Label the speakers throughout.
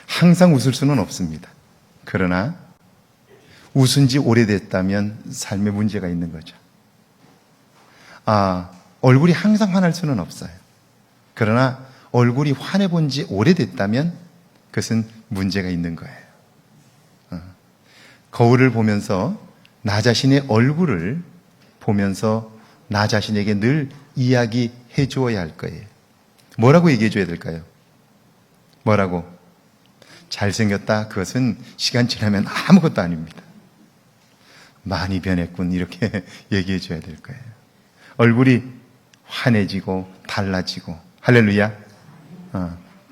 Speaker 1: 항상 웃을 수는 없습니다. 그러나 웃은 지 오래됐다면 삶에 문제가 있는 거죠. 얼굴이 항상 환할 수는 없어요. 그러나 얼굴이 환해본 지 오래됐다면 그것은 문제가 있는 거예요. 거울을 보면서 나 자신의 얼굴을 보면서 나 자신에게 늘 이야기해 주어야 할 거예요. 뭐라고 얘기해 줘야 될까요? 뭐라고? 잘생겼다. 그것은 시간 지나면 아무것도 아닙니다. 많이 변했군. 이렇게 얘기해 줘야 될 거예요. 얼굴이 환해지고 달라지고 할렐루야.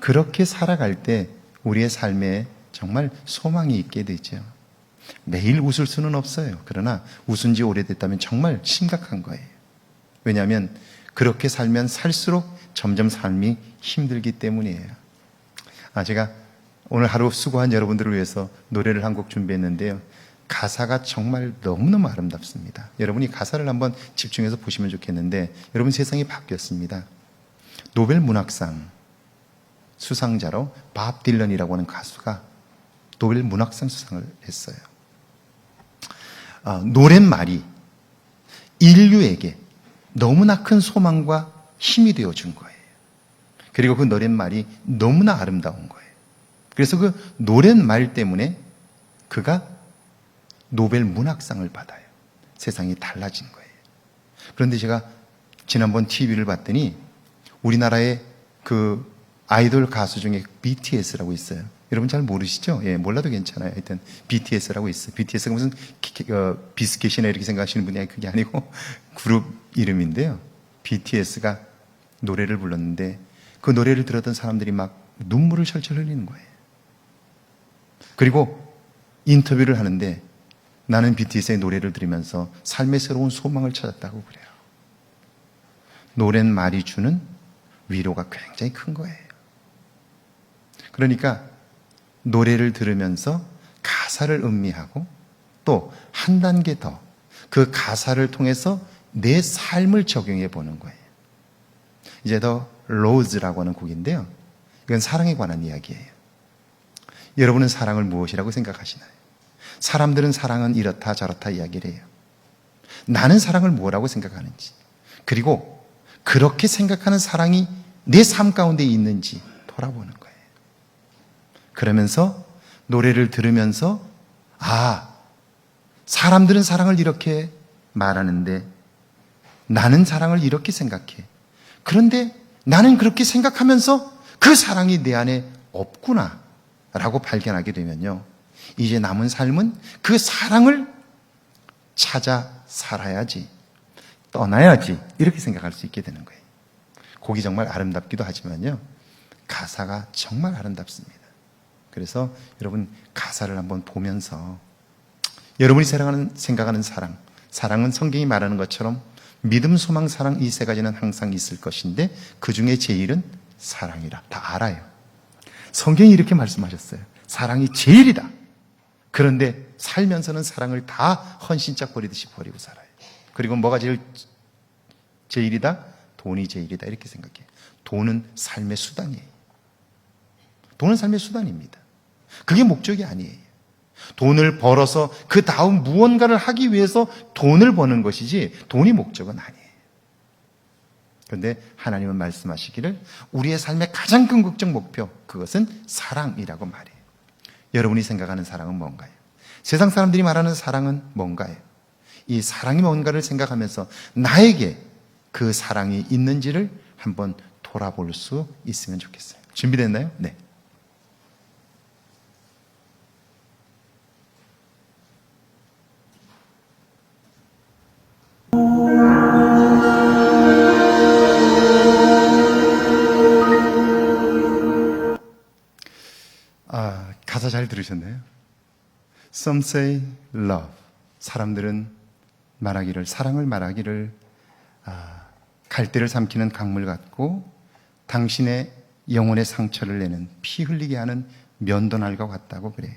Speaker 1: 그렇게 살아갈 때 우리의 삶에 정말 소망이 있게 되죠. 매일 웃을 수는 없어요. 그러나 웃은 지 오래됐다면 정말 심각한 거예요. 왜냐하면 그렇게 살면 살수록 점점 삶이 힘들기 때문이에요. 제가 오늘 하루 수고한 여러분들을 위해서 노래를 한 곡 준비했는데요. 가사가 정말 너무너무 아름답습니다. 여러분이 가사를 한번 집중해서 보시면 좋겠는데, 여러분 세상이 바뀌었습니다. 노벨 문학상 수상자로 밥 딜런이라고 하는 가수가 노벨 문학상 수상을 했어요. 노랫말이 인류에게 너무나 큰 소망과 힘이 되어준 거예요. 그리고 그 노랫말이 너무나 아름다운 거예요. 그래서 그 노랫말 때문에 그가 노벨 문학상을 받아요. 세상이 달라진 거예요. 그런데 제가 지난번 TV를 봤더니 우리나라의 그 아이돌 가수 중에 BTS라고 있어요. 여러분 잘 모르시죠? 예, 몰라도 괜찮아요. 하여튼 BTS라고 있어요. BTS가 무슨 비스켓이나 이렇게 생각하시는 분이 그게 아니고 그룹 이름인데요. BTS가 노래를 불렀는데 그 노래를 들었던 사람들이 막 눈물을 철철 흘리는 거예요. 그리고 인터뷰를 하는데 나는 BTS의 노래를 들으면서 삶의 새로운 소망을 찾았다고 그래요. 노랫말이 주는 위로가 굉장히 큰 거예요. 그러니까 노래를 들으면서 가사를 음미하고 또 한 단계 더 그 가사를 통해서 내 삶을 적용해 보는 거예요. 이제 더 로즈라고 하는 곡인데요. 이건 사랑에 관한 이야기예요. 여러분은 사랑을 무엇이라고 생각하시나요? 사람들은 사랑은 이렇다 저렇다 이야기를 해요. 나는 사랑을 뭐라고 생각하는지, 그리고 그렇게 생각하는 사랑이 내 삶 가운데 있는지 돌아보는 거예요. 그러면서 노래를 들으면서 사람들은 사랑을 이렇게 말하는데 나는 사랑을 이렇게 생각해. 그런데 나는 그렇게 생각하면서 그 사랑이 내 안에 없구나 라고 발견하게 되면요, 이제 남은 삶은 그 사랑을 찾아 살아야지, 떠나야지, 이렇게 생각할 수 있게 되는 거예요. 곡이 정말 아름답기도 하지만요, 가사가 정말 아름답습니다. 그래서 여러분 가사를 한번 보면서 여러분이 생각하는 사랑은 성경이 말하는 것처럼 믿음, 소망, 사랑 이 세 가지는 항상 있을 것인데 그 중에 제일은 사랑이라. 다 알아요. 성경이 이렇게 말씀하셨어요. 사랑이 제일이다. 그런데 살면서는 사랑을 다 헌신짝 버리듯이 버리고 살아요. 그리고 뭐가 제일이다? 돈이 제일이다. 이렇게 생각해요. 돈은 삶의 수단이에요. 돈은 삶의 수단입니다. 그게 목적이 아니에요. 돈을 벌어서 그 다음 무언가를 하기 위해서 돈을 버는 것이지 돈이 목적은 아니에요. 그런데 하나님은 말씀하시기를 우리의 삶의 가장 궁극적 목표, 그것은 사랑이라고 말해요. 여러분이 생각하는 사랑은 뭔가요? 세상 사람들이 말하는 사랑은 뭔가요? 이 사랑이 뭔가를 생각하면서 나에게 그 사랑이 있는지를 한번 돌아볼 수 있으면 좋겠어요. 준비됐나요? 네. 가사 잘 들으셨나요? Some say love. 사람들은 말하기를, 사랑을 말하기를 갈대를 삼키는 강물 같고 당신의 영혼의 상처를 내는 피 흘리게 하는 면도날과 같다고 그래요.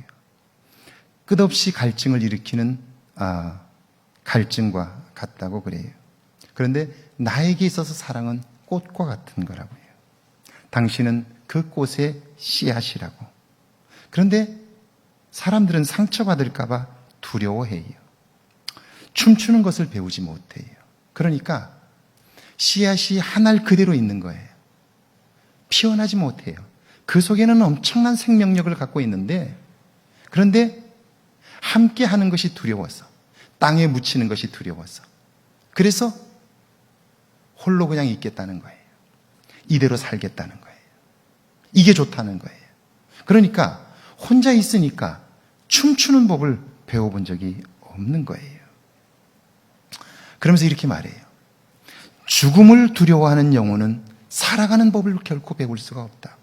Speaker 1: 끝없이 갈증을 일으키는 갈증과 같다고 그래요. 그런데 나에게 있어서 사랑은 꽃과 같은 거라고 해요. 당신은 그 꽃의 씨앗이라고. 그런데 사람들은 상처받을까봐 두려워해요. 춤추는 것을 배우지 못해요. 그러니까 씨앗이 한 알 그대로 있는 거예요. 피어나지 못해요. 그 속에는 엄청난 생명력을 갖고 있는데, 그런데 함께 하는 것이 두려워서, 땅에 묻히는 것이 두려워서, 그래서 홀로 그냥 있겠다는 거예요. 이대로 살겠다는 거예요. 이게 좋다는 거예요. 그러니까 혼자 있으니까 춤추는 법을 배워본 적이 없는 거예요. 그러면서 이렇게 말해요. 죽음을 두려워하는 영혼은 살아가는 법을 결코 배울 수가 없다.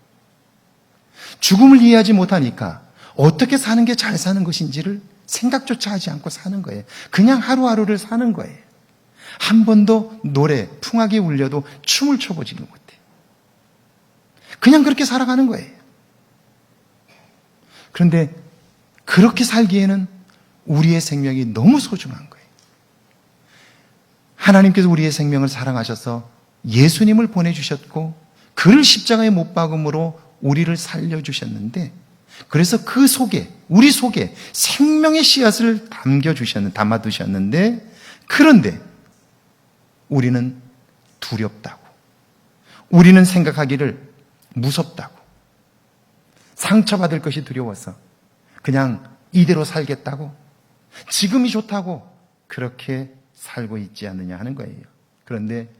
Speaker 1: 죽음을 이해하지 못하니까 어떻게 사는 게 잘 사는 것인지를 생각조차 하지 않고 사는 거예요. 그냥 하루하루를 사는 거예요. 한 번도 노래, 풍악이 울려도 춤을 춰보지 못해요. 그냥 그렇게 살아가는 거예요. 그런데 그렇게 살기에는 우리의 생명이 너무 소중한 거예요. 하나님께서 우리의 생명을 사랑하셔서 예수님을 보내주셨고 그를 십자가에 못 박음으로 우리를 살려주셨는데, 그래서 그 속에, 우리 속에 생명의 씨앗을 담아두셨는데, 그런데 우리는 두렵다고, 우리는 생각하기를 무섭다고, 상처받을 것이 두려워서 그냥 이대로 살겠다고, 지금이 좋다고 그렇게 살고 있지 않느냐 하는 거예요. 그런데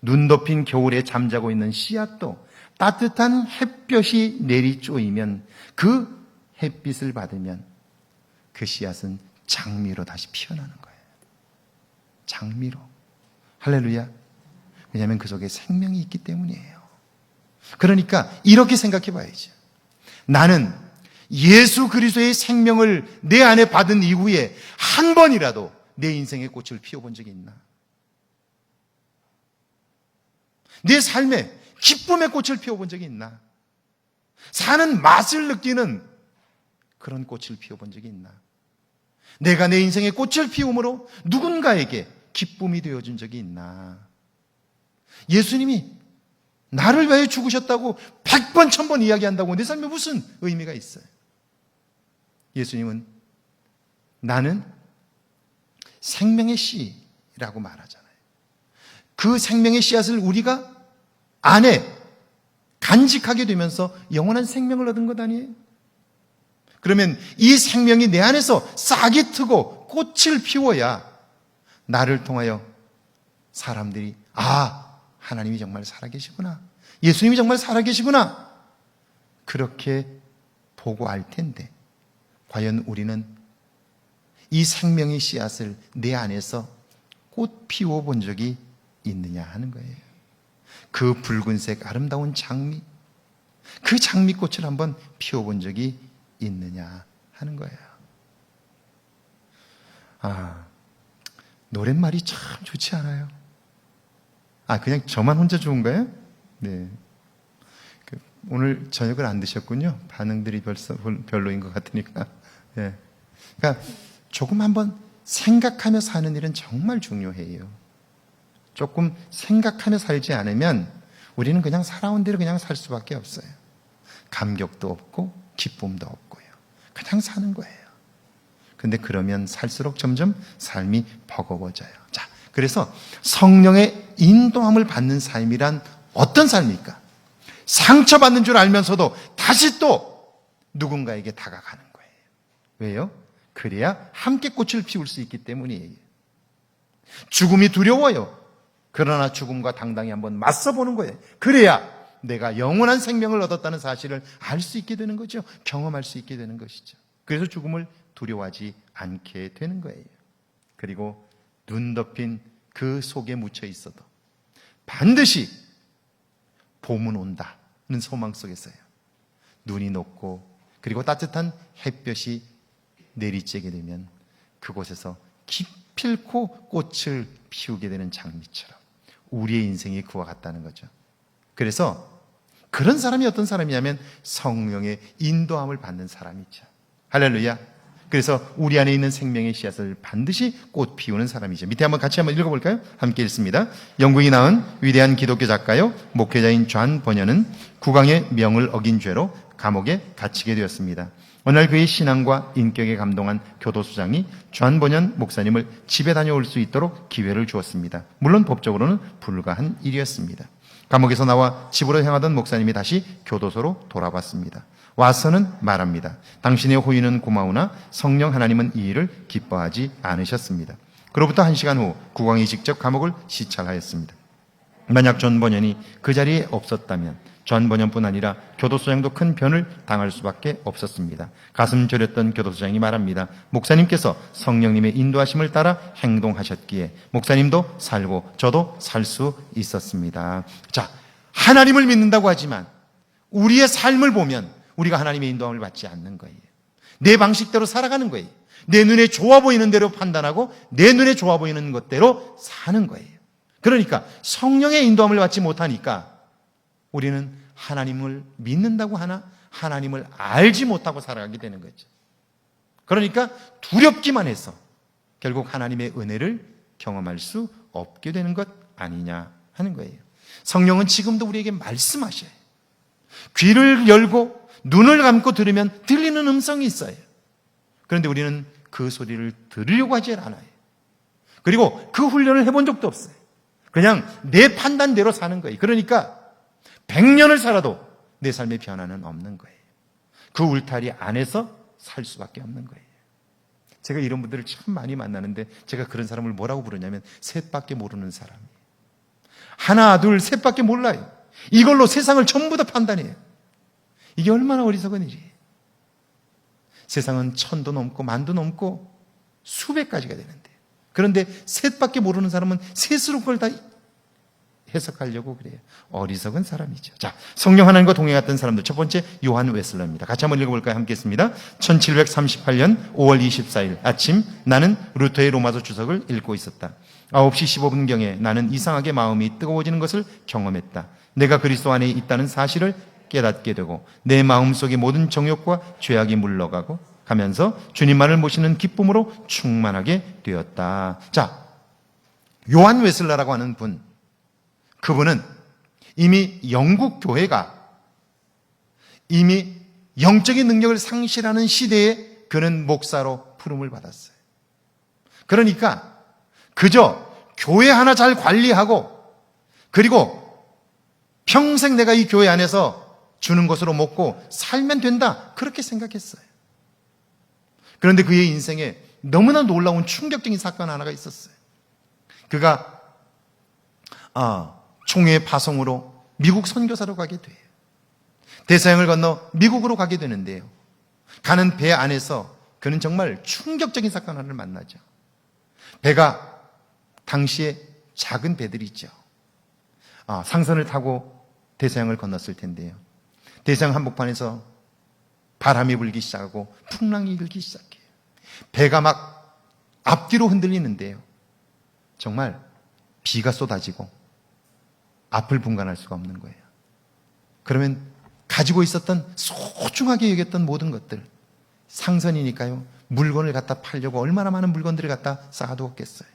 Speaker 1: 눈 덮인 겨울에 잠자고 있는 씨앗도 따뜻한 햇볕이 내리쪼이면, 그 햇빛을 받으면 그 씨앗은 장미로 다시 피어나는 거예요. 장미로. 할렐루야. 왜냐하면 그 속에 생명이 있기 때문이에요. 그러니까 이렇게 생각해 봐야죠. 나는 예수 그리스도의 생명을 내 안에 받은 이후에 한 번이라도 내 인생의 꽃을 피워본 적이 있나? 내 삶에 기쁨의 꽃을 피워본 적이 있나? 사는 맛을 느끼는 그런 꽃을 피워본 적이 있나? 내가 내 인생의 꽃을 피움으로 누군가에게 기쁨이 되어준 적이 있나? 예수님이 나를 위해 죽으셨다고 100번, 1000번 이야기한다고 내 삶에 무슨 의미가 있어요? 예수님은 나는 생명의 씨라고 말하잖아요. 그 생명의 씨앗을 우리가 안에 간직하게 되면서 영원한 생명을 얻은 것 아니에요? 그러면 이 생명이 내 안에서 싹이 트고 꽃을 피워야 나를 통하여 사람들이 하나님이 정말 살아계시구나, 예수님이 정말 살아계시구나, 그렇게 보고 알 텐데, 과연 우리는 이 생명의 씨앗을 내 안에서 꽃 피워본 적이 있느냐 하는 거예요. 그 붉은색 아름다운 장미, 그 장미꽃을 한번 피워본 적이 있느냐 하는 거예요. 노랫말이 참 좋지 않아요? 그냥 저만 혼자 좋은 거예요? 네. 오늘 저녁을 안 드셨군요. 반응들이 벌써 별로인 것 같으니까. 네. 그러니까 조금 한번 생각하며 사는 일은 정말 중요해요. 조금 생각하며 살지 않으면 우리는 그냥 살아온 대로 그냥 살 수밖에 없어요. 감격도 없고 기쁨도 없고요. 그냥 사는 거예요. 근데 그러면 살수록 점점 삶이 버거워져요. 자, 그래서 성령의 인도함을 받는 삶이란 어떤 삶입니까? 상처받는 줄 알면서도 다시 또 누군가에게 다가가는 거예요. 왜요? 그래야 함께 꽃을 피울 수 있기 때문이에요. 죽음이 두려워요. 그러나 죽음과 당당히 한번 맞서보는 거예요. 그래야 내가 영원한 생명을 얻었다는 사실을 알 수 있게 되는 거죠. 경험할 수 있게 되는 것이죠. 그래서 죽음을 두려워하지 않게 되는 거예요. 그리고 눈 덮인 그 속에 묻혀 있어도 반드시 봄은 온다는 소망 속에서요, 눈이 녹고 그리고 따뜻한 햇볕이 내리쬐게 되면 그곳에서 기필코 꽃을 피우게 되는 장미처럼 우리의 인생이 그와 같다는 거죠. 그래서 그런 사람이 어떤 사람이냐면 성령의 인도함을 받는 사람이죠. 할렐루야. 그래서 우리 안에 있는 생명의 씨앗을 반드시 꽃 피우는 사람이죠. 밑에 같이 한번 읽어볼까요? 함께 읽습니다. 영국이 낳은 위대한 기독교 작가요 목회자인 존 버년은 국왕의 명을 어긴 죄로 감옥에 갇히게 되었습니다. 어느 날 그의 신앙과 인격에 감동한 교도소장이 존 버년 목사님을 집에 다녀올 수 있도록 기회를 주었습니다. 물론 법적으로는 불가한 일이었습니다. 감옥에서 나와 집으로 향하던 목사님이 다시 교도소로 돌아왔습니다. 와서는 말합니다. 당신의 호의는 고마우나 성령 하나님은 이 일을 기뻐하지 않으셨습니다. 그로부터 1시간 후 국왕이 직접 감옥을 시찰하였습니다. 만약 존 버년이 그 자리에 없었다면 존 버년뿐 아니라 교도소장도 큰 변을 당할 수밖에 없었습니다. 가슴 저렸던 교도소장이 말합니다. 목사님께서 성령님의 인도하심을 따라 행동하셨기에 목사님도 살고 저도 살 수 있었습니다. 자, 하나님을 믿는다고 하지만 우리의 삶을 보면 우리가 하나님의 인도함을 받지 않는 거예요. 내 방식대로 살아가는 거예요. 내 눈에 좋아 보이는 대로 판단하고 내 눈에 좋아 보이는 것대로 사는 거예요. 그러니까 성령의 인도함을 받지 못하니까 우리는 하나님을 믿는다고 하나 하나님을 알지 못하고 살아가게 되는 거죠. 그러니까 두렵기만 해서 결국 하나님의 은혜를 경험할 수 없게 되는 것 아니냐 하는 거예요. 성령은 지금도 우리에게 말씀하셔요. 귀를 열고 눈을 감고 들으면 들리는 음성이 있어요. 그런데 우리는 그 소리를 들으려고 하지 않아요. 그리고 그 훈련을 해본 적도 없어요. 그냥 내 판단대로 사는 거예요. 그러니까 100년을 살아도 내 삶의 변화는 없는 거예요. 그 울타리 안에서 살 수밖에 없는 거예요. 제가 이런 분들을 참 많이 만나는데 제가 그런 사람을 뭐라고 부르냐면 셋밖에 모르는 사람이에요. 하나, 둘, 셋밖에 몰라요. 이걸로 세상을 전부 다 판단해요. 이게 얼마나 어리석은 일이에요. 세상은 1000도 넘고 10,000도 넘고 수백 가지가 되는데 그런데 셋밖에 모르는 사람은 셋으로 그걸 다 해석하려고 그래요. 어리석은 사람이죠. 자, 성령 하나님과 동행했던 사람들 첫 번째 요한 웨슬러입니다. 같이 한번 읽어볼까요? 함께 했습니다. 1738년 5월 24일 아침 나는 루터의 로마서 주석을 읽고 있었다. 9시 15분경에 나는 이상하게 마음이 뜨거워지는 것을 경험했다. 내가 그리스도 안에 있다는 사실을 깨닫게 되고 내 마음속의 모든 정욕과 죄악이 물러가고 가면서 주님만을 모시는 기쁨으로 충만하게 되었다. 자, 요한 웨슬러라고 하는 분, 그분은 이미 영국 교회가 이미 영적인 능력을 상실하는 시대에 그는 목사로 부름을 받았어요. 그러니까 그저 교회 하나 잘 관리하고 그리고 평생 내가 이 교회 안에서 주는 것으로 먹고 살면 된다 그렇게 생각했어요. 그런데 그의 인생에 너무나 놀라운 충격적인 사건 하나가 있었어요. 그가 총회 파송으로 미국 선교사로 가게 돼요. 대서양을 건너 미국으로 가게 되는데요. 가는 배 안에서 그는 정말 충격적인 사건 하나를 만나죠. 배가 당시에 작은 배들이 있죠. 상선을 타고 대서양을 건넜을 텐데요. 대서양 한복판에서 바람이 불기 시작하고 풍랑이 일기 시작해요. 배가 막 앞뒤로 흔들리는데요. 정말 비가 쏟아지고 앞을 분간할 수가 없는 거예요. 그러면 가지고 있었던 소중하게 여겼던 모든 것들, 상선이니까요. 물건을 갖다 팔려고 얼마나 많은 물건들을 갖다 쌓아두었겠어요.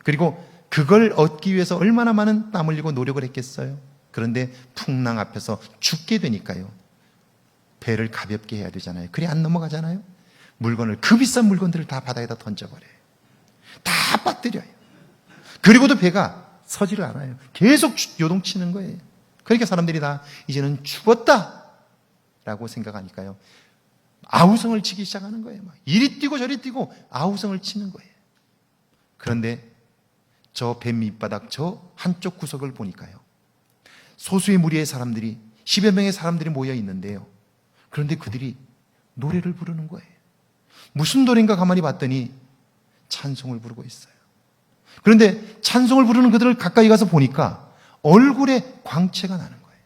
Speaker 1: 그리고 그걸 얻기 위해서 얼마나 많은 땀 흘리고 노력을 했겠어요. 그런데 풍랑 앞에서 죽게 되니까요. 배를 가볍게 해야 되잖아요. 그래 안 넘어가잖아요. 물건을, 그 비싼 물건들을 다 바다에다 던져버려요. 다 빠뜨려요. 그리고도 배가 서지를 않아요. 계속 요동치는 거예요. 그러니까 사람들이 다 이제는 죽었다 라고 생각하니까요. 아우성을 치기 시작하는 거예요. 막 이리 뛰고 저리 뛰고 아우성을 치는 거예요. 그런데 저 배 밑바닥 저 한쪽 구석을 보니까요. 소수의 무리의 사람들이 10여 명의 사람들이 모여 있는데요. 그런데 그들이 노래를 부르는 거예요. 무슨 노래인가 가만히 봤더니 찬송을 부르고 있어요. 그런데 찬송을 부르는 그들을 가까이 가서 보니까 얼굴에 광채가 나는 거예요.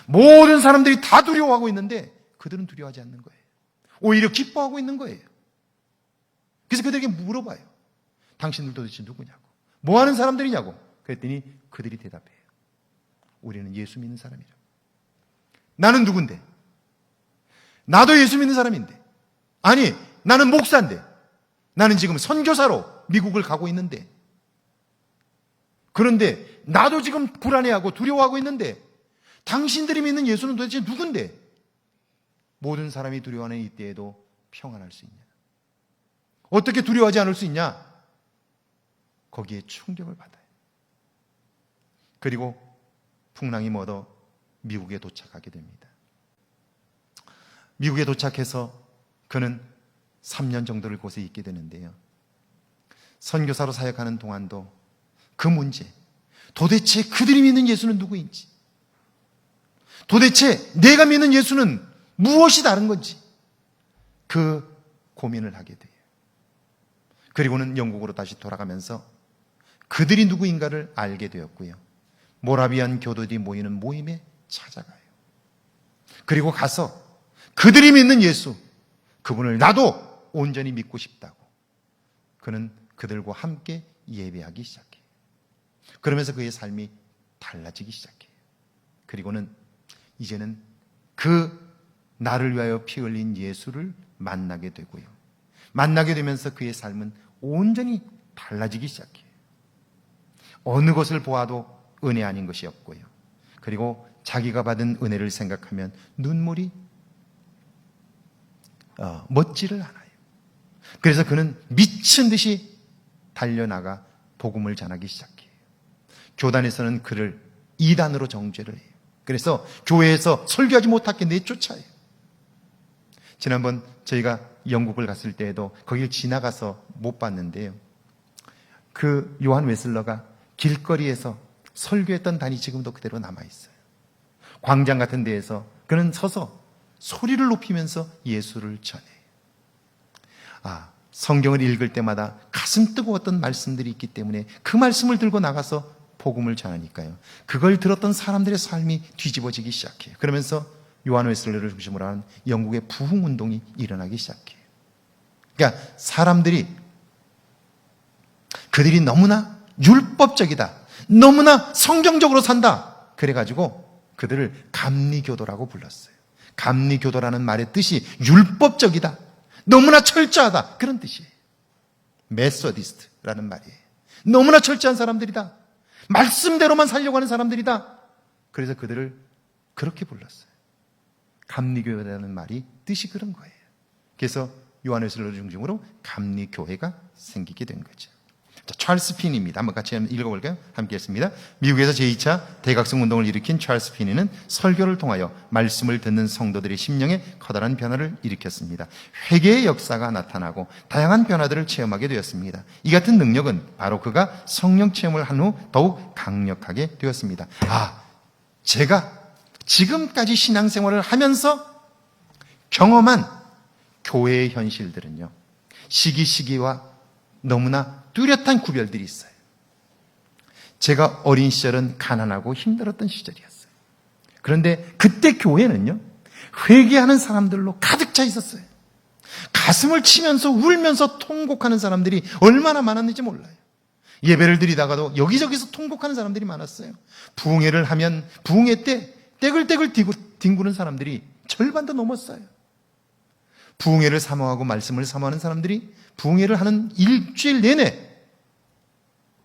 Speaker 1: 모든 사람들이 다 두려워하고 있는데 그들은 두려워하지 않는 거예요. 오히려 기뻐하고 있는 거예요. 그래서 그들에게 물어봐요. 당신들 도대체 누구냐고. 뭐 하는 사람들이냐고. 그랬더니 그들이 대답해요. 우리는 예수 믿는 사람이라고. 나는 누군데? 나도 예수 믿는 사람인데. 아니, 나는 목사인데, 나는 지금 선교사로 미국을 가고 있는데, 그런데 나도 지금 불안해하고 두려워하고 있는데 당신들이 믿는 예수는 도대체 누군데 모든 사람이 두려워하는 이때에도 평안할 수 있냐? 어떻게 두려워하지 않을 수 있냐? 거기에 충격을 받아요. 그리고 풍랑이 멎어 미국에 도착하게 됩니다. 미국에 도착해서 그는 3년 정도를 곳에 있게 되는데요. 선교사로 사역하는 동안도 그 문제, 도대체 그들이 믿는 예수는 누구인지, 도대체 내가 믿는 예수는 무엇이 다른 건지 그 고민을 하게 돼요. 그리고는 영국으로 다시 돌아가면서 그들이 누구인가를 알게 되었고요. 모라비안 교도들이 모이는 모임에 찾아가요. 그리고 가서 그들이 믿는 예수, 그분을 나도 온전히 믿고 싶다고 그는 그들과 함께 예배하기 시작해요. 그러면서 그의 삶이 달라지기 시작해요. 그리고는 이제는 그 나를 위하여 피 흘린 예수를 만나게 되고요. 만나게 되면서 그의 삶은 온전히 달라지기 시작해요. 어느 것을 보아도 은혜 아닌 것이 없고요. 그리고 자기가 받은 은혜를 생각하면 눈물이 멎지를 않아요. 그래서 그는 미친 듯이 달려나가 복음을 전하기 시작해요. 교단에서는 그를 이단으로 정죄를 해요. 그래서 교회에서 설교하지 못하게 내쫓아요. 지난번 저희가 영국을 갔을 때에도 거길 지나가서 못 봤는데요. 그 요한 웨슬러가 길거리에서 설교했던 단이 지금도 그대로 남아있어요. 광장 같은 데에서 그는 서서 소리를 높이면서 예수를 전해요. 성경을 읽을 때마다 가슴 뜨거웠던 말씀들이 있기 때문에 그 말씀을 들고 나가서 복음을 전하니까요. 그걸 들었던 사람들의 삶이 뒤집어지기 시작해요. 그러면서 요한 웨슬러를 중심으로 하는 영국의 부흥운동이 일어나기 시작해요. 그러니까 사람들이 그들이 너무나 율법적이다, 너무나 성경적으로 산다, 그래가지고 그들을 감리교도라고 불렀어요. 감리교도라는 말의 뜻이 율법적이다, 너무나 철저하다, 그런 뜻이에요. 메소디스트라는 말이에요. 너무나 철저한 사람들이다, 말씀대로만 살려고 하는 사람들이다. 그래서 그들을 그렇게 불렀어요. 감리교회라는 말이 뜻이 그런 거예요. 그래서 요한 웨슬러를 중심으로 감리교회가 생기게 된 거죠. 자, 찰스 피니입니다. 한번 같이 읽어볼까요? 함께 했습니다. 미국에서 제2차 대각성 운동을 일으킨 찰스 피니는 설교를 통하여 말씀을 듣는 성도들의 심령에 커다란 변화를 일으켰습니다. 회개의 역사가 나타나고 다양한 변화들을 체험하게 되었습니다. 이 같은 능력은 바로 그가 성령 체험을 한 후 더욱 강력하게 되었습니다. 제가 지금까지 신앙생활을 하면서 경험한 교회의 현실들은요, 시기와 너무나 뚜렷한 구별들이 있어요. 제가 어린 시절은 가난하고 힘들었던 시절이었어요. 그런데 그때 교회는요, 회개하는 사람들로 가득 차 있었어요. 가슴을 치면서 울면서 통곡하는 사람들이 얼마나 많았는지 몰라요. 예배를 드리다가도 여기저기서 통곡하는 사람들이 많았어요. 부흥회를 하면 부흥회 때 떼글떼글 뒹구는 사람들이 절반도 넘었어요. 부흥회를 사모하고 말씀을 사모하는 사람들이 부흥회를 하는 일주일 내내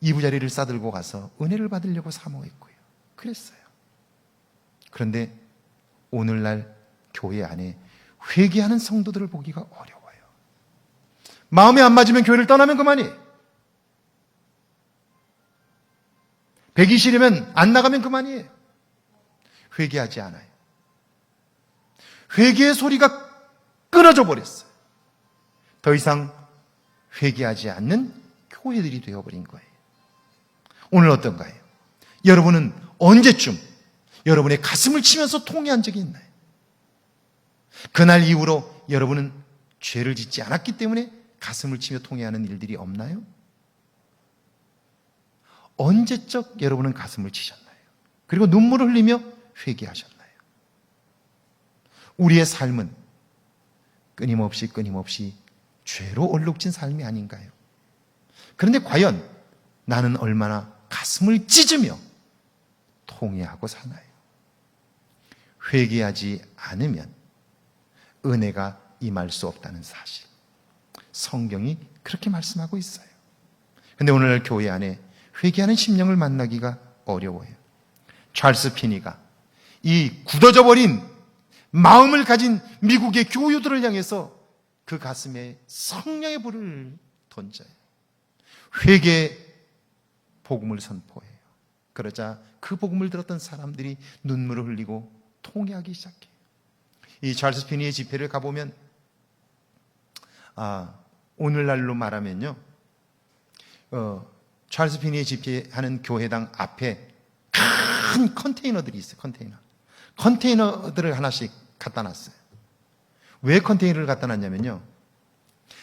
Speaker 1: 이부자리를 싸들고 가서 은혜를 받으려고 사모했고요. 그랬어요. 그런데 오늘날 교회 안에 회개하는 성도들을 보기가 어려워요. 마음에 안 맞으면 교회를 떠나면 그만이에요. 배기 싫으면 안 나가면 그만이에요. 회개하지 않아요. 회개의 소리가 끊어져 버렸어요. 더 이상 회개하지 않는 교회들이 되어버린 거예요. 오늘 어떤가요? 여러분은 언제쯤 여러분의 가슴을 치면서 통회한 적이 있나요? 그날 이후로 여러분은 죄를 짓지 않았기 때문에 가슴을 치며 통회하는 일들이 없나요? 언제적 여러분은 가슴을 치셨나요? 그리고 눈물을 흘리며 회개하셨나요? 우리의 삶은 끊임없이 죄로 얼룩진 삶이 아닌가요? 그런데 과연 나는 얼마나 가슴을 찢으며 통회하고 사나요? 회개하지 않으면 은혜가 임할 수 없다는 사실. 성경이 그렇게 말씀하고 있어요. 근데 오늘날 교회 안에 회개하는 심령을 만나기가 어려워요. 찰스 피니가 이 굳어져 버린 마음을 가진 미국의 교우들을 향해서 그 가슴에 성령의 불을 던져요. 회개 복음을 선포해요. 그러자 그 복음을 들었던 사람들이 눈물을 흘리고 통회하기 시작해요. 이 찰스 피니의 집회를 가보면 오늘날로 말하면요, 찰스 피니의 집회하는 교회당 앞에 큰 컨테이너들이 있어요. 컨테이너들을 하나씩 갖다 놨어요. 왜 컨테이너를 갖다 놨냐면요,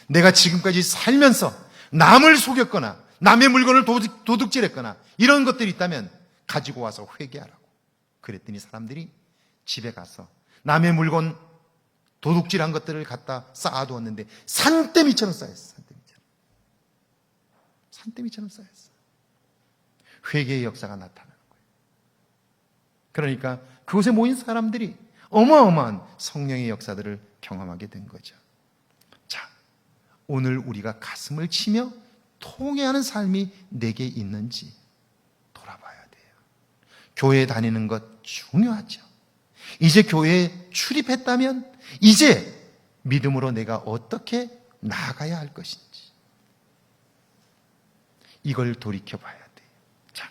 Speaker 1: 내가 지금까지 살면서 남을 속였거나 남의 물건을 도둑질했거나 이런 것들이 있다면 가지고 와서 회개하라고. 그랬더니 사람들이 집에 가서 남의 물건 도둑질한 것들을 갖다 쌓아두었는데 산더미처럼 쌓였어요. 산더미처럼 쌓였어요. 회개의 역사가 나타나는 거예요. 그러니까 그곳에 모인 사람들이 어마어마한 성령의 역사들을 경험하게 된 거죠. 자, 오늘 우리가 가슴을 치며 통회하는 삶이 내게 있는지 돌아봐야 돼요. 교회에 다니는 것 중요하죠. 이제 교회에 출입했다면 이제 믿음으로 내가 어떻게 나아가야 할 것인지 이걸 돌이켜봐야 돼요. 자,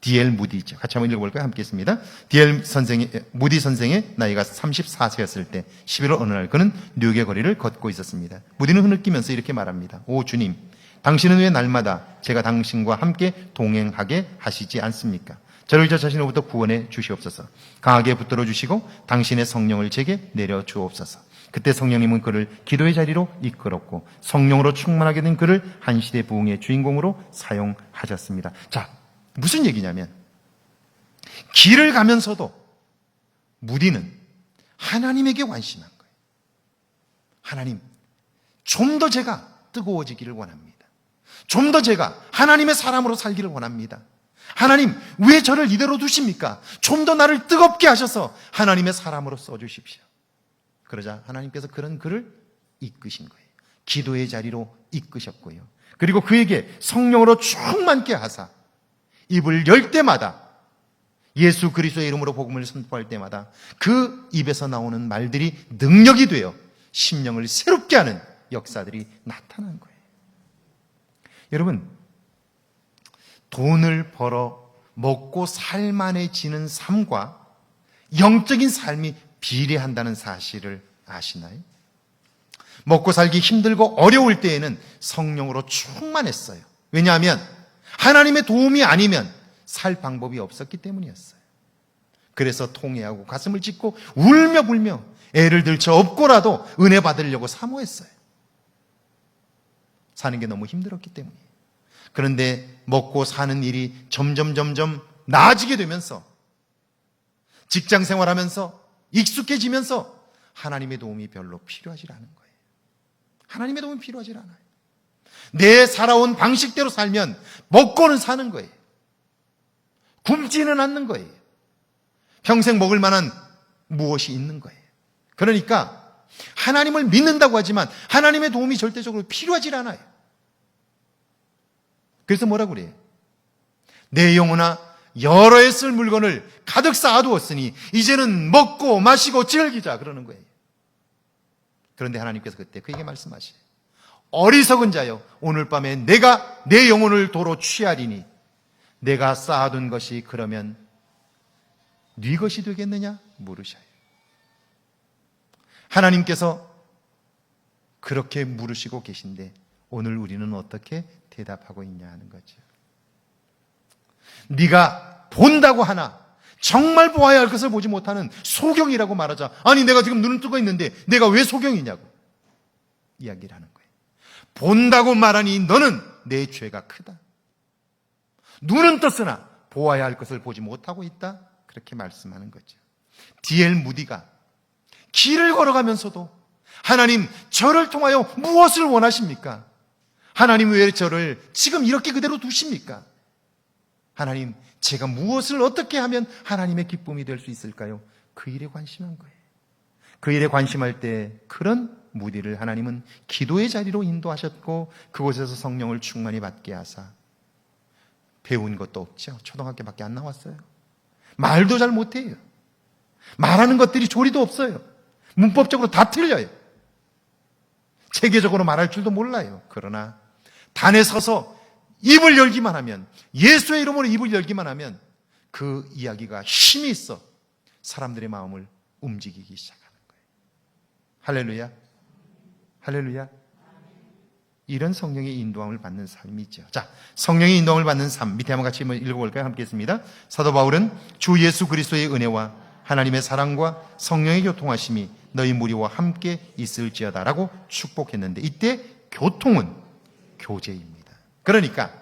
Speaker 1: D.L. 무디죠. 같이 한번 읽어볼까요? 함께 했습니다. 무디 선생의 나이가 34세였을 때 11월 어느 날 그는 뉴욕의 거리를 걷고 있었습니다. 무디는 흐느끼면서 이렇게 말합니다. 오 주님, 당신은 왜 날마다 제가 당신과 함께 동행하게 하시지 않습니까? 저를 저 자신으로부터 구원해 주시옵소서. 강하게 붙들어 주시고 당신의 성령을 제게 내려 주옵소서. 그때 성령님은 그를 기도의 자리로 이끌었고 성령으로 충만하게 된 그를 한 시대 부흥의 주인공으로 사용하셨습니다. 자, 무슨 얘기냐면 길을 가면서도 무디는 하나님에게 완심한 거예요. 하나님, 좀 더 제가 뜨거워지기를 원합니다. 좀 더 제가 하나님의 사람으로 살기를 원합니다. 하나님, 왜 저를 이대로 두십니까? 좀 더 나를 뜨겁게 하셔서 하나님의 사람으로 써주십시오. 그러자 하나님께서 그런 그를 이끄신 거예요. 기도의 자리로 이끄셨고요. 그리고 그에게 성령으로 충만케 하사 입을 열 때마다 예수 그리스도의 이름으로 복음을 선포할 때마다 그 입에서 나오는 말들이 능력이 되어 심령을 새롭게 하는 역사들이 나타난 거예요. 여러분, 돈을 벌어 먹고 살만해지는 삶과 영적인 삶이 비례한다는 사실을 아시나요? 먹고 살기 힘들고 어려울 때에는 성령으로 충만했어요. 왜냐하면 하나님의 도움이 아니면 살 방법이 없었기 때문이었어요. 그래서 통회하고 가슴을 찢고 울며 불며 애를 들쳐 업고라도 은혜 받으려고 사모했어요. 사는 게 너무 힘들었기 때문이에요. 그런데 먹고 사는 일이 점점 나아지게 되면서 직장 생활하면서 익숙해지면서 하나님의 도움이 별로 필요하지 않은 거예요. 하나님의 도움이 필요하지 않아요. 내 살아온 방식대로 살면 먹고는 사는 거예요. 굶지는 않는 거예요. 평생 먹을 만한 무엇이 있는 거예요. 그러니까 하나님을 믿는다고 하지만 하나님의 도움이 절대적으로 필요하지 않아요. 그래서 뭐라고 그래요? 내 영혼아, 여러 해 쓸 물건을 가득 쌓아두었으니 이제는 먹고 마시고 즐기자 그러는 거예요. 그런데 하나님께서 그때 그에게 말씀하시래요. 어리석은 자여, 오늘 밤에 내가 내 영혼을 도로 취하리니 내가 쌓아둔 것이 그러면 네 것이 되겠느냐 물으셔요. 하나님께서 그렇게 물으시고 계신데 오늘 우리는 어떻게 대답하고 있냐 하는 거죠. 네가 본다고 하나 정말 보아야 할 것을 보지 못하는 소경이라고 말하자. 아니 내가 지금 눈을 뜨고 있는데 내가 왜 소경이냐고 이야기를 하는 거예요. 본다고 말하니 너는 내 죄가 크다. 눈은 떴으나 보아야 할 것을 보지 못하고 있다. 그렇게 말씀하는 거죠. D.L. 무디가 길을 걸어가면서도 하나님, 저를 통하여 무엇을 원하십니까? 하나님, 왜 저를 지금 이렇게 그대로 두십니까? 하나님, 제가 무엇을 어떻게 하면 하나님의 기쁨이 될 수 있을까요? 그 일에 관심한 거예요. 그 일에 관심할 때 그런 무디를 하나님은 기도의 자리로 인도하셨고 그곳에서 성령을 충만히 받게 하사 배운 것도 없죠. 초등학교밖에 안 나왔어요. 말도 잘 못해요. 말하는 것들이 조리도 없어요. 문법적으로 다 틀려요. 체계적으로 말할 줄도 몰라요. 그러나 단에 서서 입을 열기만 하면, 예수의 이름으로 입을 열기만 하면 그 이야기가 힘이 있어 사람들의 마음을 움직이기 시작하는 거예요. 할렐루야. 할렐루야. 이런 성령의 인도함을 받는 삶이죠. 자, 성령의 인도함을 받는 삶 밑에 한번 같이 읽어볼까요? 함께 했습니다. 사도 바울은 주 예수 그리스도의 은혜와 하나님의 사랑과 성령의 교통하심이 너희 무리와 함께 있을지어다라고 축복했는데, 이때 교통은 교제입니다. 그러니까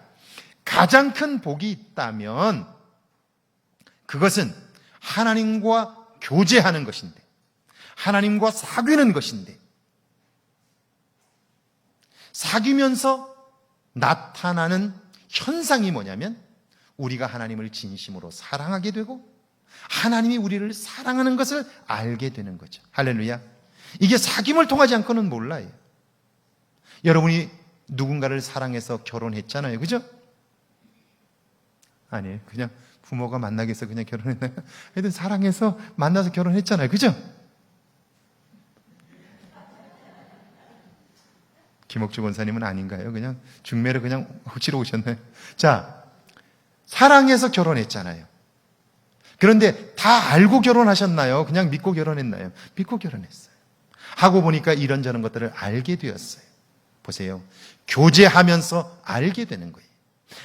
Speaker 1: 가장 큰 복이 있다면 그것은 하나님과 교제하는 것인데, 하나님과 사귀는 것인데, 사귀면서 나타나는 현상이 뭐냐면 우리가 하나님을 진심으로 사랑하게 되고 하나님이 우리를 사랑하는 것을 알게 되는 거죠. 할렐루야. 이게 사귐을 통하지 않고는 몰라요. 여러분이 누군가를 사랑해서 결혼했잖아요. 그죠? 아니에요. 그냥 부모가 만나게 해서 그냥 결혼했나요? 하여튼 사랑해서 만나서 결혼했잖아요. 그죠? 김옥주 권사님은 아닌가요? 그냥 중매를 그냥 치러 오셨나요? 자, 사랑해서 결혼했잖아요. 그런데 다 알고 결혼하셨나요? 그냥 믿고 결혼했나요? 믿고 결혼했어요. 하고 보니까 이런저런 것들을 알게 되었어요. 보세요. 교제하면서 알게 되는 거예요.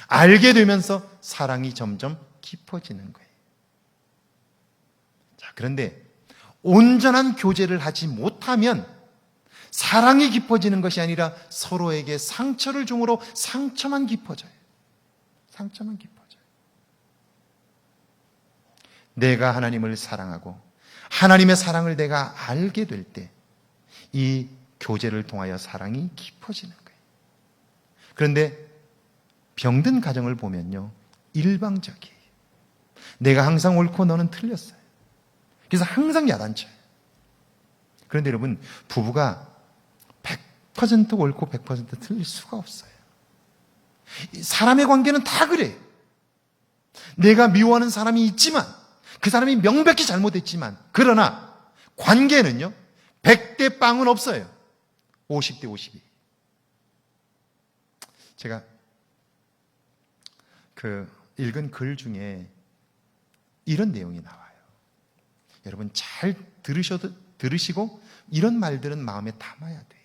Speaker 1: 알게 되면서 사랑이 점점 깊어지는 거예요. 자, 그런데 온전한 교제를 하지 못하면 사랑이 깊어지는 것이 아니라 서로에게 상처를 줌으로 상처만 깊어져요. 상처만 깊어져요. 내가 하나님을 사랑하고 하나님의 사랑을 내가 알게 될 때 이 교제를 통하여 사랑이 깊어지는 거예요. 그런데 병든 가정을 보면요, 일방적이에요. 내가 항상 옳고 너는 틀렸어요. 그래서 항상 야단쳐요. 그런데 여러분, 부부가 100% 옳고 100% 틀릴 수가 없어요. 사람의 관계는 다 그래요. 내가 미워하는 사람이 있지만, 그 사람이 명백히 잘못했지만, 그러나 관계는요 100대 빵은 없어요. 50대 50이. 제가 읽은 글 중에 이런 내용이 나와요. 여러분 잘 들으시고 이런 말들은 마음에 담아야 돼요.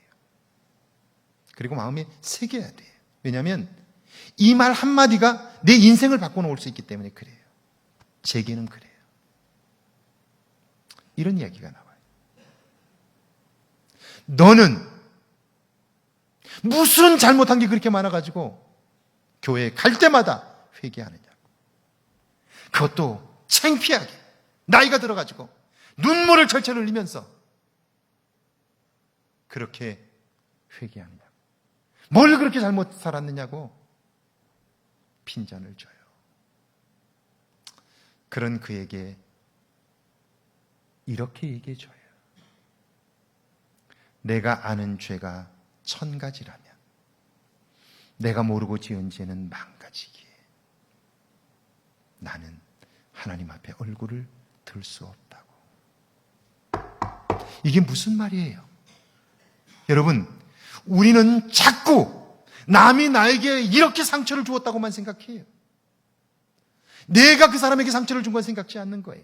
Speaker 1: 그리고 마음에 새겨야 돼요. 왜냐하면 이 말 한마디가 내 인생을 바꿔놓을 수 있기 때문에 그래요. 제게는 그래요. 이런 이야기가 나와요. 너는 무슨 잘못한 게 그렇게 많아가지고 교회에 갈 때마다 회개하느냐고. 그것도 창피하게 나이가 들어가지고 눈물을 철철 흘리면서 그렇게 회개하느냐고. 뭘 그렇게 잘못 살았느냐고 핀잔을 줘요. 그런 그에게 이렇게 얘기해줘요. 내가 아는 죄가 1000가지라면 내가 모르고 지은 죄는 10,000가지기에 나는 하나님 앞에 얼굴을 들 수 없다고. 이게 무슨 말이에요? 여러분, 우리는 자꾸 남이 나에게 이렇게 상처를 주었다고만 생각해요. 내가 그 사람에게 상처를 준 건 생각지 않는 거예요.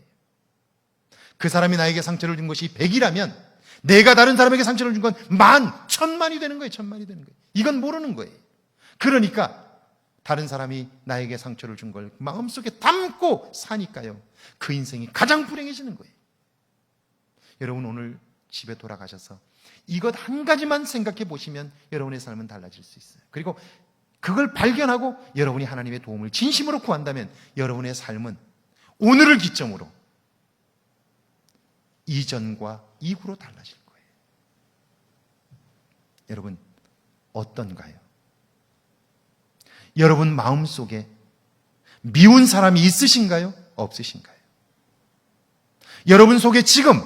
Speaker 1: 그 사람이 나에게 상처를 준 것이 100이라면 내가 다른 사람에게 상처를 준 건 10,000, 1000만이 되는 거예요. 1000만이 되는 거예요. 이건 모르는 거예요. 그러니까 다른 사람이 나에게 상처를 준 걸 마음속에 담고 사니까요, 그 인생이 가장 불행해지는 거예요. 여러분 오늘 집에 돌아가셔서 이것 한 가지만 생각해 보시면 여러분의 삶은 달라질 수 있어요. 그리고 그걸 발견하고 여러분이 하나님의 도움을 진심으로 구한다면 여러분의 삶은 오늘을 기점으로 이전과 이후로 달라질 거예요. 여러분 어떤가요? 여러분 마음속에 미운 사람이 있으신가요? 없으신가요? 여러분 속에 지금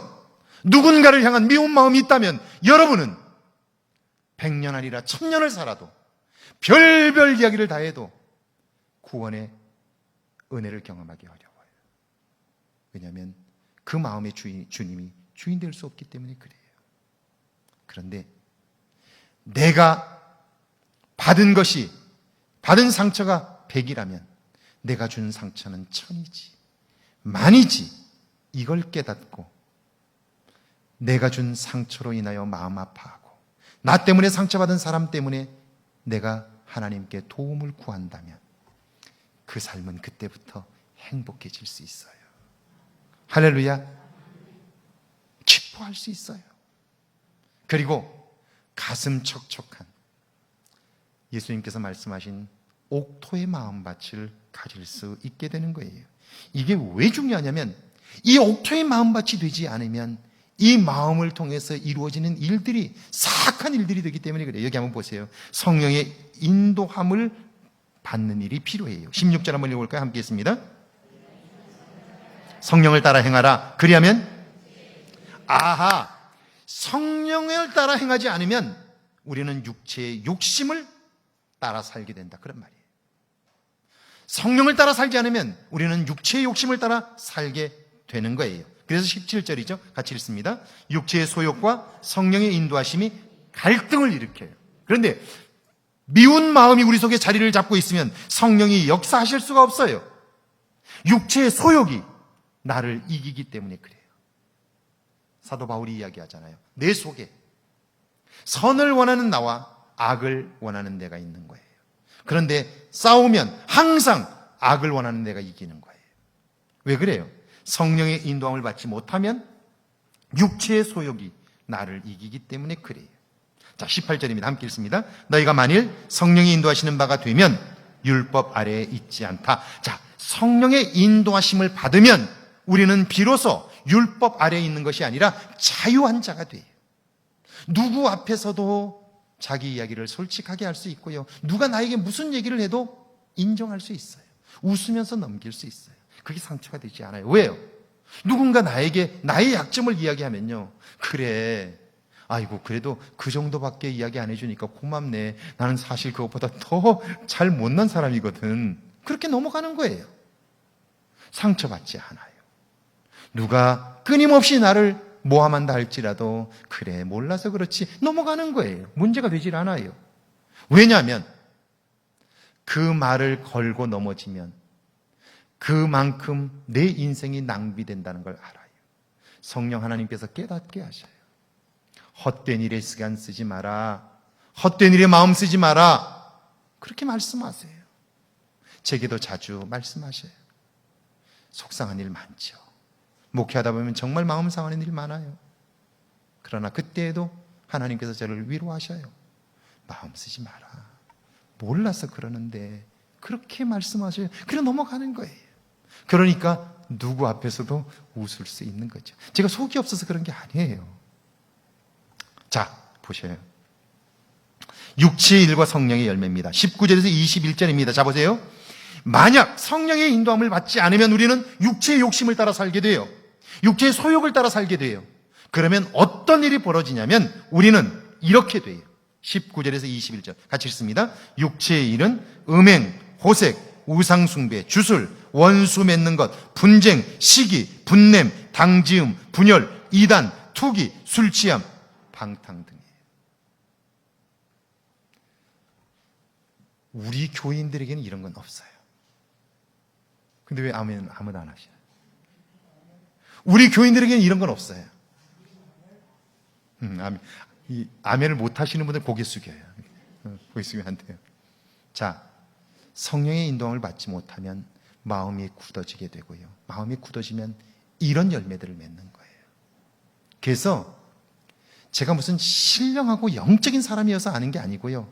Speaker 1: 누군가를 향한 미운 마음이 있다면 여러분은 100년 아니라 1000년을 살아도 별별 이야기를 다 해도 구원의 은혜를 경험하기 어려워요. 왜냐하면 그 마음의 주님이 주인 될 수 없기 때문에 그래요. 그런데 내가 받은 상처가 100이라면 내가 준 상처는 1000이지, 만이지, 이걸 깨닫고 내가 준 상처로 인하여 마음 아파하고 나 때문에 상처받은 사람 때문에 내가 하나님께 도움을 구한다면 그 삶은 그때부터 행복해질 수 있어요. 할렐루야. 기뻐할 수 있어요. 그리고 가슴 척척한 예수님께서 말씀하신 옥토의 마음밭을 가질 수 있게 되는 거예요. 이게 왜 중요하냐면 이 옥토의 마음밭이 되지 않으면 이 마음을 통해서 이루어지는 일들이 사악한 일들이 되기 때문에 그래요. 여기 한번 보세요. 성령의 인도함을 받는 일이 필요해요. 16절 한번 읽어볼까요? 함께 했습니다. 성령을 따라 행하라. 그리하면 성령을 따라 행하지 않으면 우리는 육체의 욕심을 따라 살게 된다. 그런 말이에요. 성령을 따라 살지 않으면 우리는 육체의 욕심을 따라 살게 되는 거예요. 그래서 17절이죠. 같이 읽습니다. 육체의 소욕과 성령의 인도하심이 갈등을 일으켜요. 그런데 미운 마음이 우리 속에 자리를 잡고 있으면 성령이 역사하실 수가 없어요. 육체의 소욕이 나를 이기기 때문에 그래요. 사도 바울이 이야기하잖아요. 내 속에 선을 원하는 나와 악을 원하는 내가 있는 거예요. 그런데 싸우면 항상 악을 원하는 내가 이기는 거예요. 왜 그래요? 성령의 인도함을 받지 못하면 육체의 소욕이 나를 이기기 때문에 그래요. 자, 18절입니다. 함께 읽습니다. 너희가 만일 성령이 인도하시는 바가 되면 율법 아래에 있지 않다. 자, 성령의 인도하심을 받으면 우리는 비로소 율법 아래에 있는 것이 아니라 자유한 자가 돼요. 누구 앞에서도 자기 이야기를 솔직하게 할 수 있고요. 누가 나에게 무슨 얘기를 해도 인정할 수 있어요. 웃으면서 넘길 수 있어요. 그게 상처가 되지 않아요. 왜요? 누군가 나에게 나의 약점을 이야기하면요. 그래, 아이고 그래도 그 정도밖에 이야기 안 해주니까 고맙네. 나는 사실 그것보다 더 잘 못난 사람이거든. 그렇게 넘어가는 거예요. 상처받지 않아요. 누가 끊임없이 나를 모함한다 할지라도 그래 몰라서 그렇지 넘어가는 거예요. 문제가 되질 않아요. 왜냐하면 그 말을 걸고 넘어지면 그만큼 내 인생이 낭비된다는 걸 알아요. 성령 하나님께서 깨닫게 하셔요. 헛된 일에 시간 쓰지 마라. 헛된 일에 마음 쓰지 마라. 그렇게 말씀하세요. 제게도 자주 말씀하셔요. 속상한 일 많죠. 목회하다 보면 정말 마음 상하는 일 많아요. 그러나 그때에도 하나님께서 저를 위로하셔요. 마음 쓰지 마라. 몰라서 그러는데 그렇게 말씀하셔요. 그래 넘어가는 거예요. 그러니까 누구 앞에서도 웃을 수 있는 거죠. 제가 속이 없어서 그런 게 아니에요. 자, 보셔요. 육체의 일과 성령의 열매입니다. 19절에서 21절입니다. 자, 보세요. 만약 성령의 인도함을 받지 않으면 우리는 육체의 욕심을 따라 살게 돼요. 육체의 소욕을 따라 살게 돼요. 그러면 어떤 일이 벌어지냐면 우리는 이렇게 돼요. 19절에서 21절 같이 읽습니다. 육체의 일은 음행, 호색, 우상숭배, 주술, 원수 맺는 것, 분쟁, 시기, 분냄, 당지음, 분열, 이단, 투기, 술취함, 방탕 등이에요. 우리 교인들에게는 이런 건 없어요. 근데 왜 아무도 안 하시나요? 우리 교인들에게는 이런 건 없어요. 아멘을 못 하시는 분들 고개 숙여요. 고개 숙이면 안 돼요. 자, 성령의 인도함을 받지 못하면 마음이 굳어지게 되고요. 마음이 굳어지면 이런 열매들을 맺는 거예요. 그래서 제가 무슨 신령하고 영적인 사람이어서 아는 게 아니고요.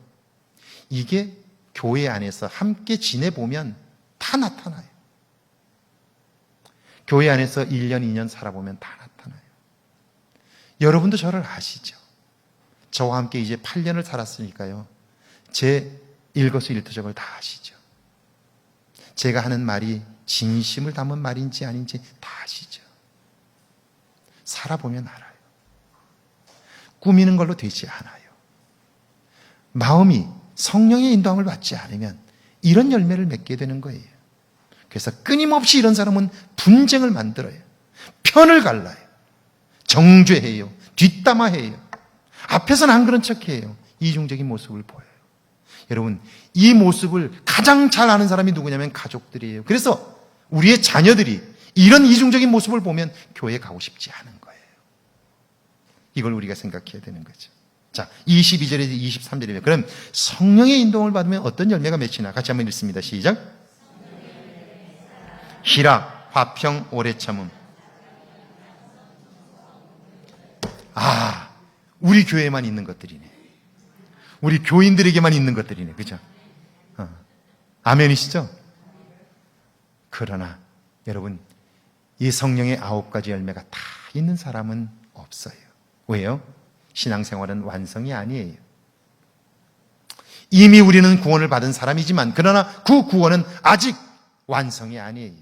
Speaker 1: 이게 교회 안에서 함께 지내보면 다 나타나요. 교회 안에서 1년, 2년 살아보면 다 나타나요. 여러분도 저를 아시죠? 저와 함께 이제 8년을 살았으니까요. 제 일거수일투족을 다 아시죠? 제가 하는 말이 진심을 담은 말인지 아닌지 다 아시죠? 살아보면 알아요. 꾸미는 걸로 되지 않아요. 마음이 성령의 인도함을 받지 않으면 이런 열매를 맺게 되는 거예요. 그래서 끊임없이 이런 사람은 분쟁을 만들어요. 편을 갈라요. 정죄해요. 뒷담화해요. 앞에서는 안 그런 척해요. 이중적인 모습을 보여요. 여러분, 이 모습을 가장 잘 아는 사람이 누구냐면 가족들이에요. 그래서 우리의 자녀들이 이런 이중적인 모습을 보면 교회에 가고 싶지 않은 거예요. 이걸 우리가 생각해야 되는 거죠. 자, 22절에서 23절이에요. 그럼 성령의 인도함을 받으면 어떤 열매가 맺히나? 같이 한번 읽습니다. 시작. 희락, 화평, 오래 참음. 아, 우리 교회에만 있는 것들이네. 우리 교인들에게만 있는 것들이네. 그죠? 아멘이시죠? 그러나 여러분, 이 성령의 9가지 열매가 다 있는 사람은 없어요. 왜요? 신앙생활은 완성이 아니에요. 이미 우리는 구원을 받은 사람이지만 그러나 그 구원은 아직 완성이 아니에요.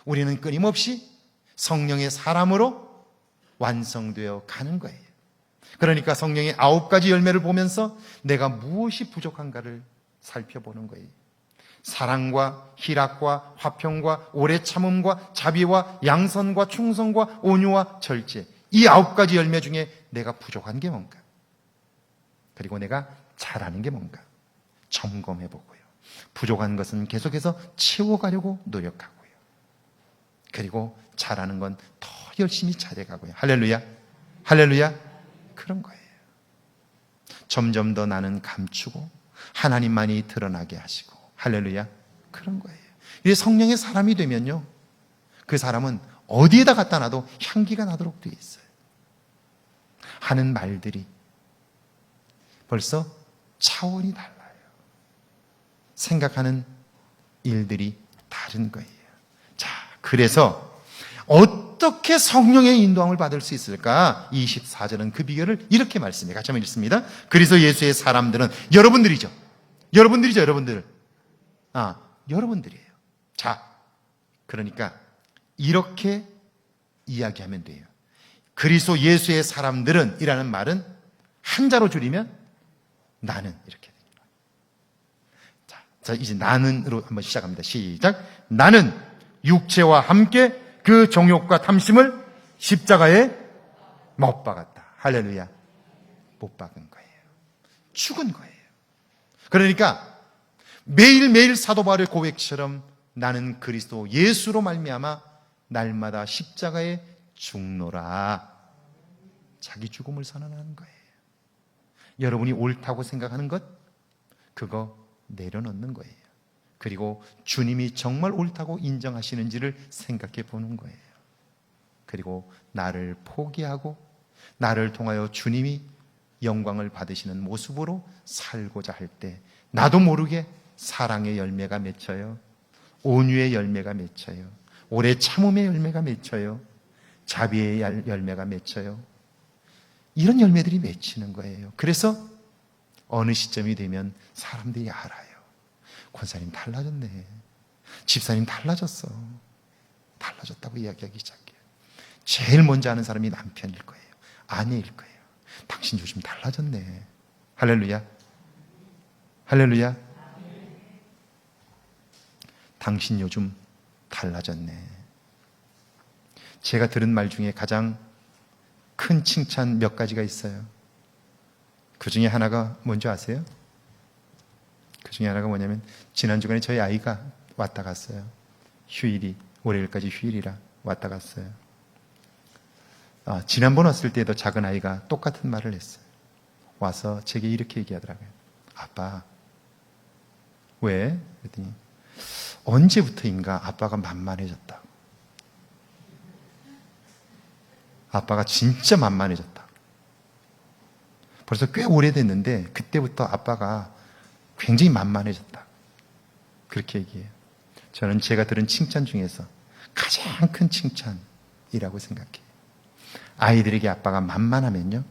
Speaker 1: 우리는 끊임없이 성령의 사람으로 완성되어 가는 거예요. 그러니까 성령의 9가지 열매를 보면서 내가 무엇이 부족한가를 살펴보는 거예요. 사랑과 희락과 화평과 오래 참음과 자비와 양선과 충성과 온유와 절제, 이 9가지 열매 중에 내가 부족한 게 뭔가, 그리고 내가 잘하는 게 뭔가 점검해 보고요. 부족한 것은 계속해서 채워가려고 노력하고요. 그리고 잘하는 건 더 열심히 잘해가고요. 할렐루야, 할렐루야. 그런 거예요. 점점 더 나는 감추고 하나님만이 드러나게 하시고, 할렐루야. 그런 거예요. 이게 성령의 사람이 되면요, 그 사람은 어디에다 갖다 놔도 향기가 나도록 되어 있어요. 하는 말들이 벌써 차원이 달라요. 생각하는 일들이 다른 거예요. 자, 그래서 어떻게 성령의 인도함을 받을 수 있을까? 24절은 그 비결을 이렇게 말씀해요. 같이 한번 읽습니다. 그래서 예수의 사람들은 여러분들이죠. 여러분들이죠, 여러분들. 여러분들이에요. 자, 그러니까 이렇게 이야기하면 돼요. 그리스도 예수의 사람들은 이라는 말은 한자로 줄이면 나는, 이렇게 됩니다. 자, 이제 나는으로 한번 시작합니다. 시작. 나는 육체와 함께 그 정욕과 탐심을 십자가에 못 박았다. 할렐루야. 못 박은 거예요. 죽은 거예요. 그러니까 매일매일 사도 바울의 고백처럼 나는 그리스도 예수로 말미암아 날마다 십자가에 죽노라. 자기 죽음을 선언하는 거예요. 여러분이 옳다고 생각하는 것, 그거 내려놓는 거예요. 그리고 주님이 정말 옳다고 인정하시는지를 생각해 보는 거예요. 그리고 나를 포기하고 나를 통하여 주님이 영광을 받으시는 모습으로 살고자 할 때 나도 모르게 사랑의 열매가 맺혀요. 온유의 열매가 맺혀요. 오래 참음의 열매가 맺혀요. 자비의 열매가 맺혀요. 이런 열매들이 맺히는 거예요. 그래서 어느 시점이 되면 사람들이 알아요. 권사님 달라졌네. 집사님 달라졌어. 달라졌다고 이야기하기 시작해요. 제일 먼저 아는 사람이 남편일 거예요. 아내일 거예요. 당신 요즘 달라졌네. 할렐루야. 할렐루야. 당신 요즘 달라졌네. 제가 들은 말 중에 가장 큰 칭찬 몇 가지가 있어요. 그 중에 하나가 뭔지 아세요? 그 중에 하나가 뭐냐면 지난 주간에 저희 아이가 왔다 갔어요. 휴일이, 월요일까지 휴일이라 왔다 갔어요. 지난번 왔을 때도 작은 아이가 똑같은 말을 했어요. 와서 제게 이렇게 얘기하더라고요. 아빠, 왜? 그랬더니 언제부터인가 아빠가 만만해졌다. 아빠가 진짜 만만해졌다. 벌써 꽤 오래됐는데 그때부터 아빠가 굉장히 만만해졌다. 그렇게 얘기해요. 저는 제가 들은 칭찬 중에서 가장 큰 칭찬이라고 생각해요. 아이들에게 아빠가 만만하면요,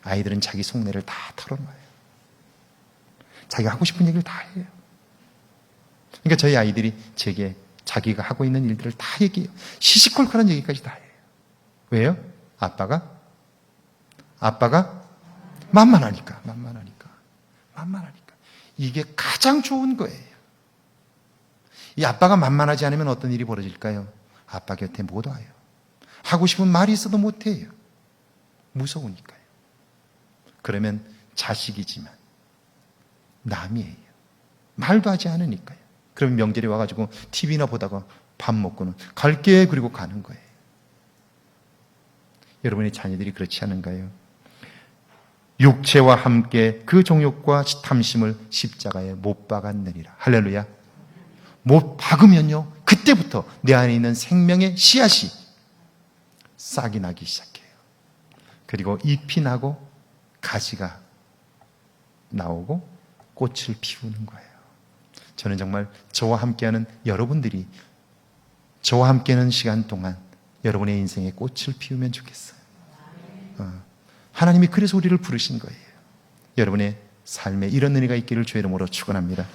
Speaker 1: 아이들은 자기 속내를 다 털어놔요. 자기가 하고 싶은 얘기를 다 해요. 그러니까 저희 아이들이 제게 자기가 하고 있는 일들을 다 얘기해요. 시시콜콜한 얘기까지 다 해요. 왜요? 아빠가 아빠가 만만하니까. 이게 가장 좋은 거예요. 이 아빠가 만만하지 않으면 어떤 일이 벌어질까요? 아빠 곁에 못 와요. 하고 싶은 말이 있어도 못 해요. 무서우니까요. 그러면 자식이지만 남이에요. 말도 하지 않으니까요. 그럼 명절에 와가지고 TV나 보다가 밥 먹고는 갈게 그리고 가는 거예요. 여러분의 자녀들이 그렇지 않은가요? 육체와 함께 그 정욕과 탐심을 십자가에 못 박았느니라. 할렐루야. 못 박으면요, 그때부터 내 안에 있는 생명의 씨앗이 싹이 나기 시작해요. 그리고 잎이 나고 가지가 나오고 꽃을 피우는 거예요. 저는 정말 저와 함께하는 여러분들이 저와 함께하는 시간 동안 여러분의 인생에 꽃을 피우면 좋겠어요. 하나님이 그래서 우리를 부르신 거예요. 여러분의 삶에 이런 은혜가 있기를 주의 이름으로 축원합니다.